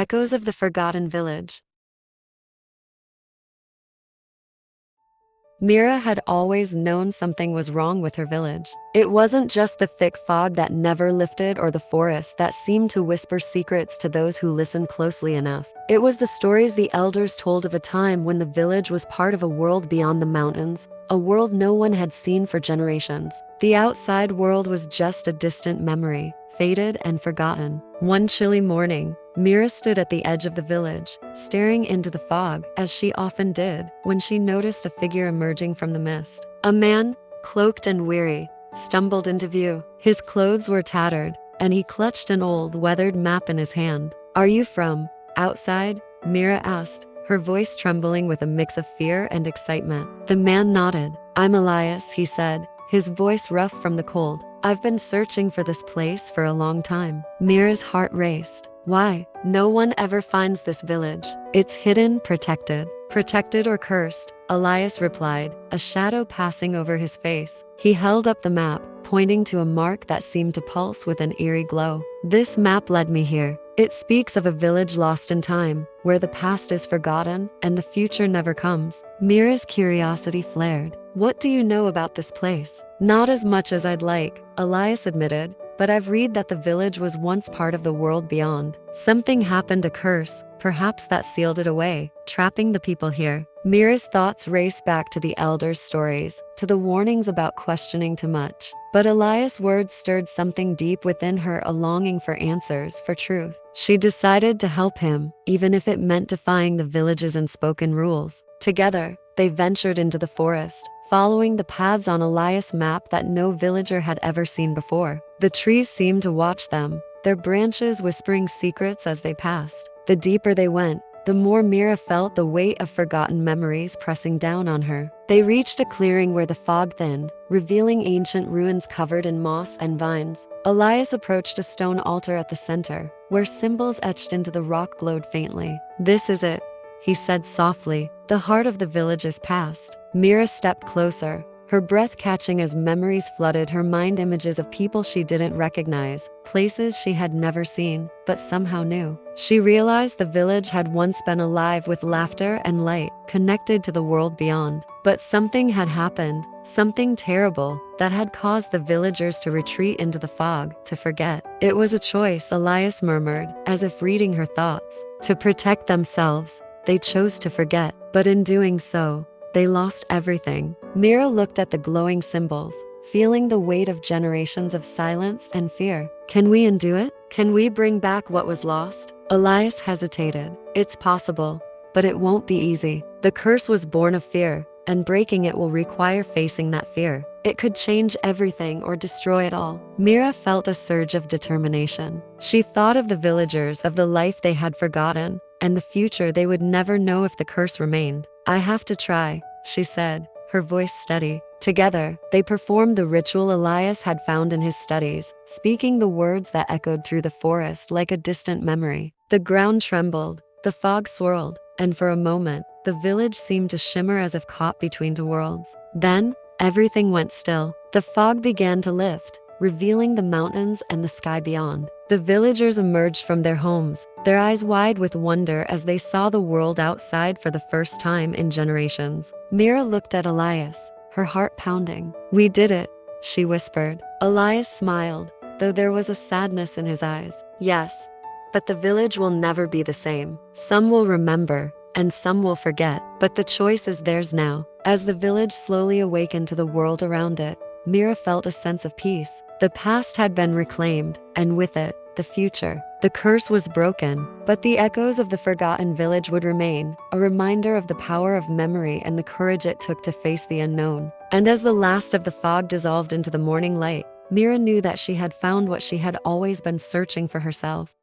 Echoes of the Forgotten Village. Mira had always known something was wrong with her village. It wasn't just the thick fog that never lifted or the forest that seemed to whisper secrets to those who listened closely enough. It was the stories the elders told of a time when the village was part of a world beyond the mountains, a world no one had seen for generations. The outside world was just a distant memory, faded and forgotten. One chilly morning, Mira stood at the edge of the village, staring into the fog, as she often did, when she noticed a figure emerging from the mist. A man, cloaked and weary, stumbled into view. His clothes were tattered, and he clutched an old, weathered map in his hand. "Are you from outside?" Mira asked, her voice trembling with a mix of fear and excitement. The man nodded. "I'm Elias," he said, his voice rough from the cold. "I've been searching for this place for a long time." Mira's heart raced. Why? No one ever finds this village. It's hidden, protected or cursed, Elias replied, a shadow passing over his face. He held up the map, pointing to a mark that seemed to pulse with an eerie glow. "This map led me here. It speaks of a village lost in time, where the past is forgotten and the future never comes." Mira's curiosity flared. "What do you know about this place?" "Not as much as I'd like," Elias admitted, "but I've read that the village was once part of the world beyond. Something happened, a curse, perhaps, that sealed it away, trapping the people here." Mira's thoughts raced back to the elders' stories, to the warnings about questioning too much. But Elias' words stirred something deep within her, a longing for answers, for truth. She decided to help him, even if it meant defying the village's unspoken rules. Together, they ventured into the forest, following the paths on Elias' map that no villager had ever seen before. The trees seemed to watch them, their branches whispering secrets as they passed. The deeper they went, the more Mira felt the weight of forgotten memories pressing down on her. They reached a clearing where the fog thinned, revealing ancient ruins covered in moss and vines. Elias approached a stone altar at the center, where symbols etched into the rock glowed faintly. "This is it," he said softly. "The heart of the village is past." Mira stepped closer, her breath catching as memories flooded her mind, images of people she didn't recognize, places she had never seen, but somehow knew. She realized the village had once been alive with laughter and light, connected to the world beyond. But something had happened, something terrible, that had caused the villagers to retreat into the fog, to forget. It was a choice, Elias murmured, as if reading her thoughts. To protect themselves, they chose to forget, but in doing so, they lost everything. Mira looked at the glowing symbols, feeling the weight of generations of silence and fear. "Can we undo it? Can we bring back what was lost?" Elias hesitated. "It's possible, but it won't be easy. The curse was born of fear, and breaking it will require facing that fear. It could change everything or destroy it all." Mira felt a surge of determination. She thought of the villagers, of the life they had forgotten, and the future they would never know if the curse remained. "I have to try," she said, her voice steady. Together, they performed the ritual Elias had found in his studies, speaking the words that echoed through the forest like a distant memory. The ground trembled, the fog swirled, and for a moment, the village seemed to shimmer as if caught between two worlds. Then, everything went still. The fog began to lift, revealing the mountains and the sky beyond. The villagers emerged from their homes, their eyes wide with wonder as they saw the world outside for the first time in generations. Mira looked at Elias, her heart pounding. "We did it," she whispered. Elias smiled, though there was a sadness in his eyes. "Yes, but the village will never be the same. Some will remember, and some will forget, but the choice is theirs now." As the village slowly awakened to the world around it, Mira felt a sense of peace. The past had been reclaimed, and with it, the future. The curse was broken, but the echoes of the forgotten village would remain, a reminder of the power of memory and the courage it took to face the unknown. And as the last of the fog dissolved into the morning light, Mira knew that she had found what she had always been searching for herself.